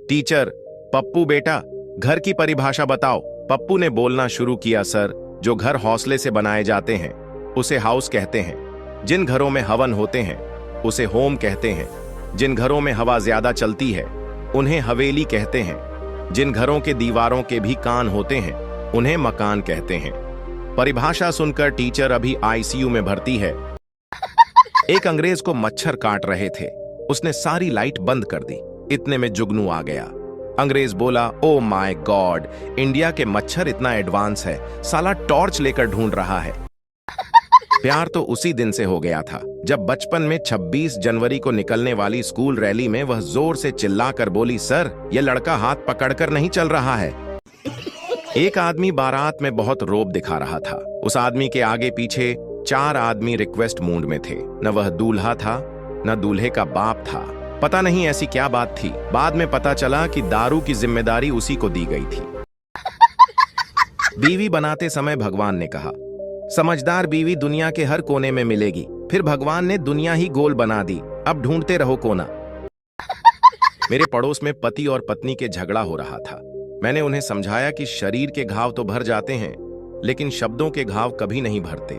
Teacher, Pappu बेटा, घर की परिभाषा बताओ। पप्पू ने बोलना शुरू किया। सर, जो घर हौसले से बनाए जाते हैं उसे हाउस कहते हैं। जिन घरों में हवन होते हैं उसे होम कहते हैं। जिन घरों में हवा ज्यादा चलती है उन्हें हवेली कहते हैं। जिन घरों के दीवारों के भी कान होते हैं उन्हें मकान कहते हैं। परिभाषा सुनकर टीचर अभी आईसीयू में भर्ती है। एक अंग्रेज को मच्छर काट रहे थे। उसने सारी लाइट बंद कर दी। इतने में जुगनू आ गया। अंग्रेज बोला, ओ माय गॉड, इंडिया के मच्छर इतना एडवांस है, साला टॉर्च लेकर ढूंढ रहा है। प्यार तो उसी दिन से हो गया था जब बचपन में 26 जनवरी को निकलने वाली स्कूल रैली में वह जोर से चिल्लाकर बोली, सर, यह लड़का हाथ पकड़कर नहीं चल रहा है। एक आदमी बारात में बहुत रोब दिखा रहा था। उस आदमी के आगे पीछे 4 आदमी रिक्वेस्ट मूड में थे। न वह दूल्हा था न दूल्हे का बाप था। पता नहीं ऐसी क्या बात थी। बाद में पता चला कि दारू की जिम्मेदारी उसी को दी गई थी। बीवी बनाते समय भगवान ने कहा, समझदार बीवी दुनिया के हर कोने में मिलेगी। फिर भगवान ने दुनिया ही गोल बना दी, अब ढूंढते रहो कोना। मेरे पड़ोस में पति और पत्नी के झगड़ा हो रहा था। मैंने उन्हें समझाया कि शरीर के घाव तो भर जाते हैं लेकिन शब्दों के घाव कभी नहीं भरते।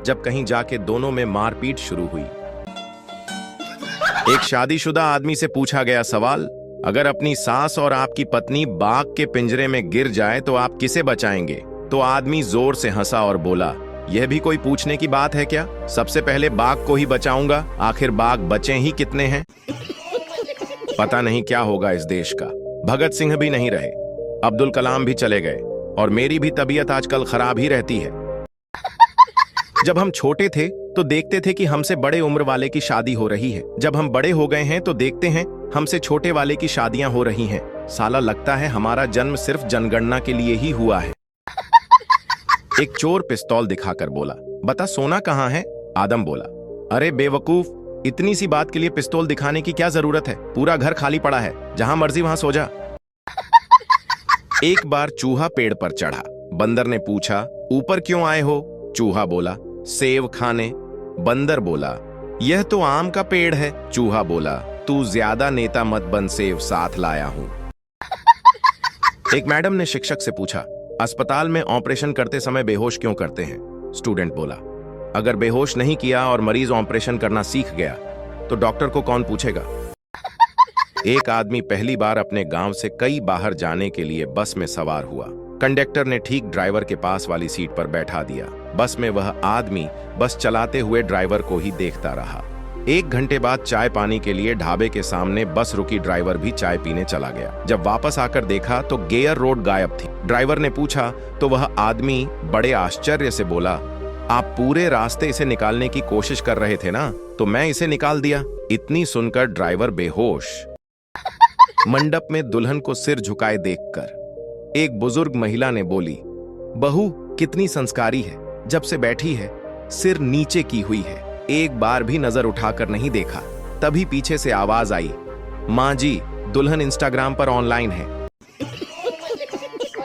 जब कहीं जाके दोनों में मारपीट शुरू हुई। एक शादीशुदा आदमी से पूछा गया सवाल, अगर अपनी सास और आपकी पत्नी बाघ के पिंजरे में गिर जाए तो आप किसे बचाएंगे? तो आदमी जोर से हंसा और बोला, यह भी कोई पूछने की बात है क्या? सबसे पहले बाघ को ही बचाऊंगा, आखिर बाघ बचे ही कितने हैं। पता नहीं क्या होगा इस देश का। भगत सिंह भी नहीं रहे, अब्दुल कलाम भी चले गए और मेरी भी तबीयत आजकल खराब ही रहती है। जब हम छोटे थे तो देखते थे कि हमसे बड़े उम्र वाले की शादी हो रही है। जब हम बड़े हो गए हैं तो देखते हैं हमसे छोटे वाले की शादियां हो रही हैं। साला लगता है हमारा जन्म सिर्फ जनगणना के लिए ही हुआ है। एक चोर पिस्तौल दिखाकर बोला, बता सोना कहाँ है? आदम बोला, अरे बेवकूफ, इतनी सी बात के लिए पिस्तौल दिखाने की क्या जरूरत है? पूरा घर खाली पड़ा है, जहां मर्जी वहां सो जा। एक बार चूहा पेड़ पर चढ़ा। बंदर ने पूछा, ऊपर क्यों आए हो? चूहा बोला, सेब खाने। बंदर बोला, यह तो आम का पेड़ है। चूहा बोला, तू ज्यादा नेता मत बन, सेब साथ लाया हूं। एक मैडम ने शिक्षक से पूछा, अस्पताल में ऑपरेशन करते समय बेहोश क्यों करते हैं? स्टूडेंट बोला, अगर बेहोश नहीं किया और मरीज ऑपरेशन करना सीख गया तो डॉक्टर को कौन पूछेगा? एक आदमी पहली बार अपने गांव से कई बाहर जाने के लिए बस में सवार हुआ। कंडक्टर ने ठीक ड्राइवर के पास वाली सीट पर बैठा दिया। बस में वह आदमी बस चलाते हुए ड्राइवर को ही देखता रहा। 1 घंटे बाद चाय पानी के लिए ढाबे के सामने बस रुकी। ड्राइवर भी चाय पीने चला गया। जब वापस आकर देखा तो गेयर रोड गायब थी। ड्राइवर ने पूछा तो वह आदमी बड़े आश्चर्य से बोला, आप पूरे रास्ते इसे निकालने की कोशिश कर रहे थे ना, तो मैं इसे निकाल दिया। इतनी सुनकर ड्राइवर बेहोश। मंडप में दुल्हन को सिर झुकाए देखकर एक बुजुर्ग महिला ने बोली, बहू कितनी संस्कारी है, जब से बैठी है सिर नीचे की हुई है, एक बार भी नजर उठाकर नहीं देखा। तभी पीछे से आवाज आई, माँ जी, दुल्हन इंस्टाग्राम पर ऑनलाइन है।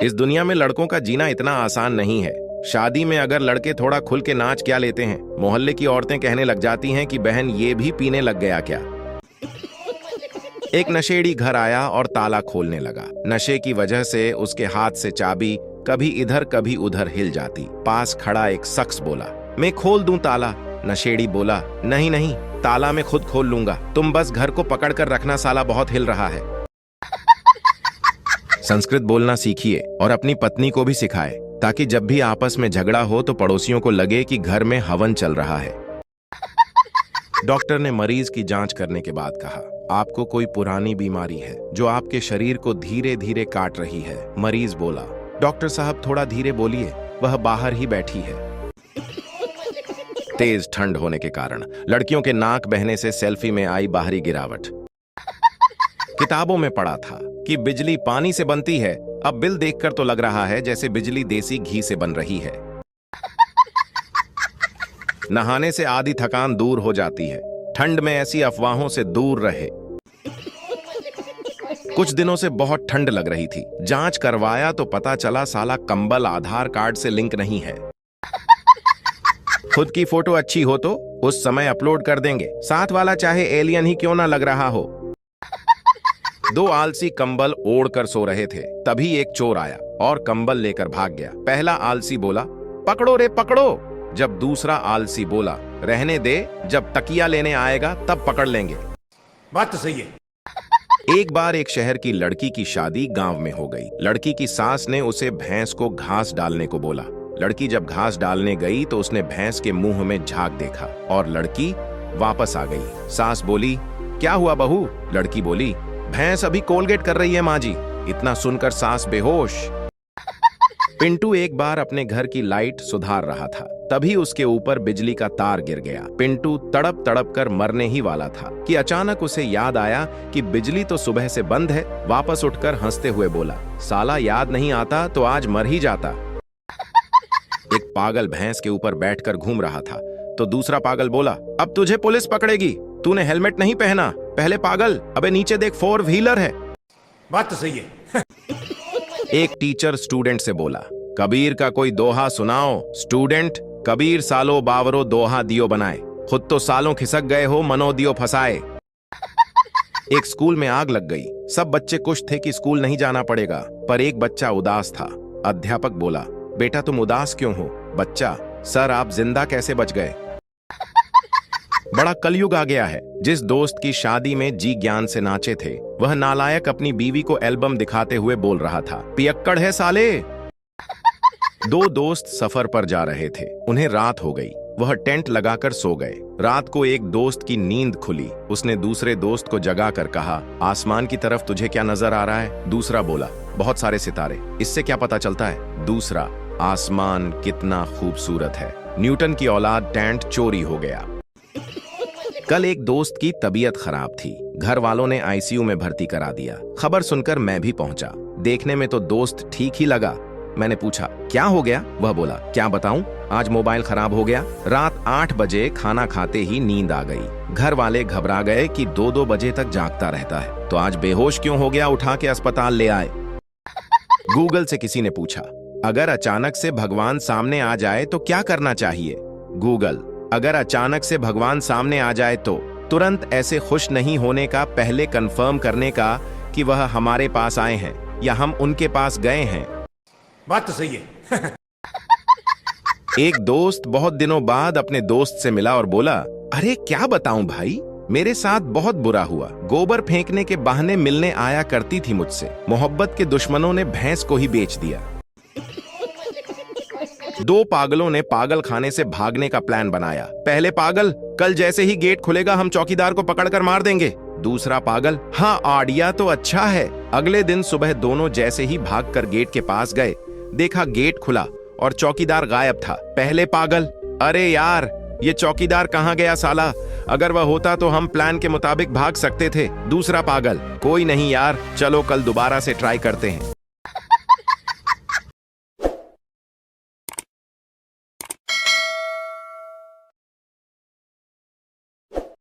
इस दुनिया में लड़कों का जीना इतना आसान नहीं है। शादी में अगर लड़के थोड़ा खुल के नाच क्या लेते हैं, मोहल्ले की औरतें कहने लग जाती हैं कि बहन ये भी पीने लग गया क्या। एक नशेड़ी घर आया और ताला खोलने लगा। नशे की वजह से उसके हाथ से चाबी कभी इधर कभी उधर हिल जाती। पास खड़ा एक शख्स बोला, मैं खोल दूं ताला? नशेड़ी बोला, नहीं नहीं, ताला मैं खुद खोल लूंगा, तुम बस घर को पकड़ कर रखना, साला बहुत हिल रहा है। संस्कृत बोलना सीखिए और अपनी पत्नी को भी सिखाए, ताकि जब भी आपस में झगड़ा हो तो पड़ोसियों को लगे कि घर में हवन चल रहा है। डॉक्टर ने मरीज की जांच करने के बाद कहा, आपको कोई पुरानी बीमारी है जो आपके शरीर को धीरे धीरे काट रही है। मरीज बोला, डॉक्टर साहब थोड़ा धीरे बोलिए, वह बाहर ही बैठी है। तेज ठंड होने के कारण लड़कियों के नाक बहने से सेल्फी में आई बाहरी गिरावट। किताबों में पढ़ा था कि बिजली पानी से बनती है, अब बिल देखकर तो लग रहा है जैसे बिजली देसी घी से बन रही है। नहाने से आधी थकान दूर हो जाती है। ठंड में ऐसी अफवाहों से दूर रहे। कुछ दिनों से बहुत ठंड लग रही थी। जांच करवाया तो पता चला साला कंबल आधार कार्ड से लिंक नहीं है। खुद की फोटो अच्छी हो तो उस समय अपलोड कर देंगे, साथ वाला चाहे एलियन ही क्यों ना लग रहा हो। दो आलसी कंबल ओढ़कर सो रहे थे। तभी एक चोर आया और कंबल लेकर भाग गया। पहला आलसी बोला, पकड़ो रे पकड़ो। जब दूसरा आलसी बोला, रहने दे, जब तकिया लेने आएगा तब पकड़ लेंगे। बात तो सही है। एक बार एक शहर की लड़की की शादी गांव में हो गई। लड़की की सास ने उसे भैंस को घास डालने को बोला। लड़की जब घास डालने गई तो उसने भैंस के मुंह में झांक देखा और लड़की वापस आ गई। सास बोली, क्या हुआ बहू? लड़की बोली, भैंस अभी कोलगेट कर रही है माँ जी। इतना सुनकर सास बेहोश। पिंटू एक बार अपने घर की लाइट सुधार रहा था, तभी उसके ऊपर बिजली का तार गिर गया। पिंटू तड़प तड़प कर मरने ही वाला था कि अचानक उसे याद आया कि बिजली तो सुबह से बंद है। वापस उठकर हंसते हुए बोला, साला याद नहीं आता तो आज मर ही जाता। एक पागल भैंस के ऊपर बैठकर घूम रहा था तो दूसरा पागल बोला, अब तुझे पुलिस पकड़ेगी, तूने हेलमेट नहीं पहना। पहले पागल, अबे नीचे देख, 4 व्हीलर है। बात तो सही है। एक टीचर स्टूडेंट से बोला, कबीर का कोई दोहा सुनाओ। स्टूडेंट, कबीर सालो बावरो दोहा दियो बनाए, खुद तो सालों खिसक गए हो, मनो दियो फसाए। एक स्कूल में आग लग गई। सब बच्चे खुश थे कि स्कूल नहीं जाना पड़ेगा, पर एक बच्चा उदास था। अध्यापक बोला, बेटा तुम उदास क्यों हो? बच्चा, सर आप जिंदा कैसे बच गए? बड़ा कलयुग आ गया है। जिस दोस्त की शादी में जी ज्ञान से नाचे थे, वह नालायक अपनी बीवी को एल्बम दिखाते हुए बोल रहा था, पियक्कड़ है साले। दो दोस्त सफर पर जा रहे थे। उन्हें रात हो गई। वह टेंट लगाकर सो गए। रात को एक दोस्त की नींद खुली। उसने दूसरे दोस्त को जगाकर कहा, आसमान की तरफ तुझे क्या नजर आ रहा है? दूसरा बोला, बहुत सारे सितारे। इससे क्या पता चलता है? दूसरा, आसमान कितना खूबसूरत है। न्यूटन की औलाद टेंट चोरी हो गया। कल एक दोस्त की तबीयत खराब थी। घर वालों ने आईसीयू में भर्ती करा दिया। खबर सुनकर मैं भी पहुंचा। देखने में तो दोस्त ठीक ही लगा। मैंने पूछा, क्या हो गया? वह बोला, क्या बताऊं, आज मोबाइल खराब हो गया। रात 8 बजे खाना खाते ही नींद आ गई। घर वाले घबरा गए कि 2-2 बजे तक जागता रहता है, तो आज बेहोश क्यों हो गया? उठा के अस्पताल ले आए। गूगल से किसी ने पूछा, अगर अचानक से भगवान सामने आ जाए तो क्या करना चाहिए? गूगल, अगर अचानक से भगवान सामने आ जाए तो तुरंत ऐसे खुश नहीं होने का, पहले कंफर्म करने का कि वह हमारे पास आए हैं या हम उनके पास गए हैं। बात तो सही है। एक दोस्त बहुत दिनों बाद अपने दोस्त से मिला और बोला, अरे क्या बताऊं भाई, मेरे साथ बहुत बुरा हुआ। गोबर फेंकने के बहाने मिलने आया करती थी मुझसे। मोहब्बत के दुश्मनों ने भैंस को ही बेच दिया। दो पागलों ने पागल खाने से भागने का प्लान बनाया। पहले पागल, कल जैसे ही गेट खुलेगा हम चौकीदार को पकड़कर मार देंगे। दूसरा पागल, हाँ आइडिया तो अच्छा है। अगले दिन सुबह दोनों जैसे ही भागकर गेट के पास गए, देखा गेट खुला और चौकीदार गायब था। पहले पागल, अरे यार ये चौकीदार कहाँ गया साला, अगर वह होता तो हम प्लान के मुताबिक भाग सकते थे। दूसरा पागल, कोई नहीं यार, चलो कल दोबारा से ट्राई करते हैं।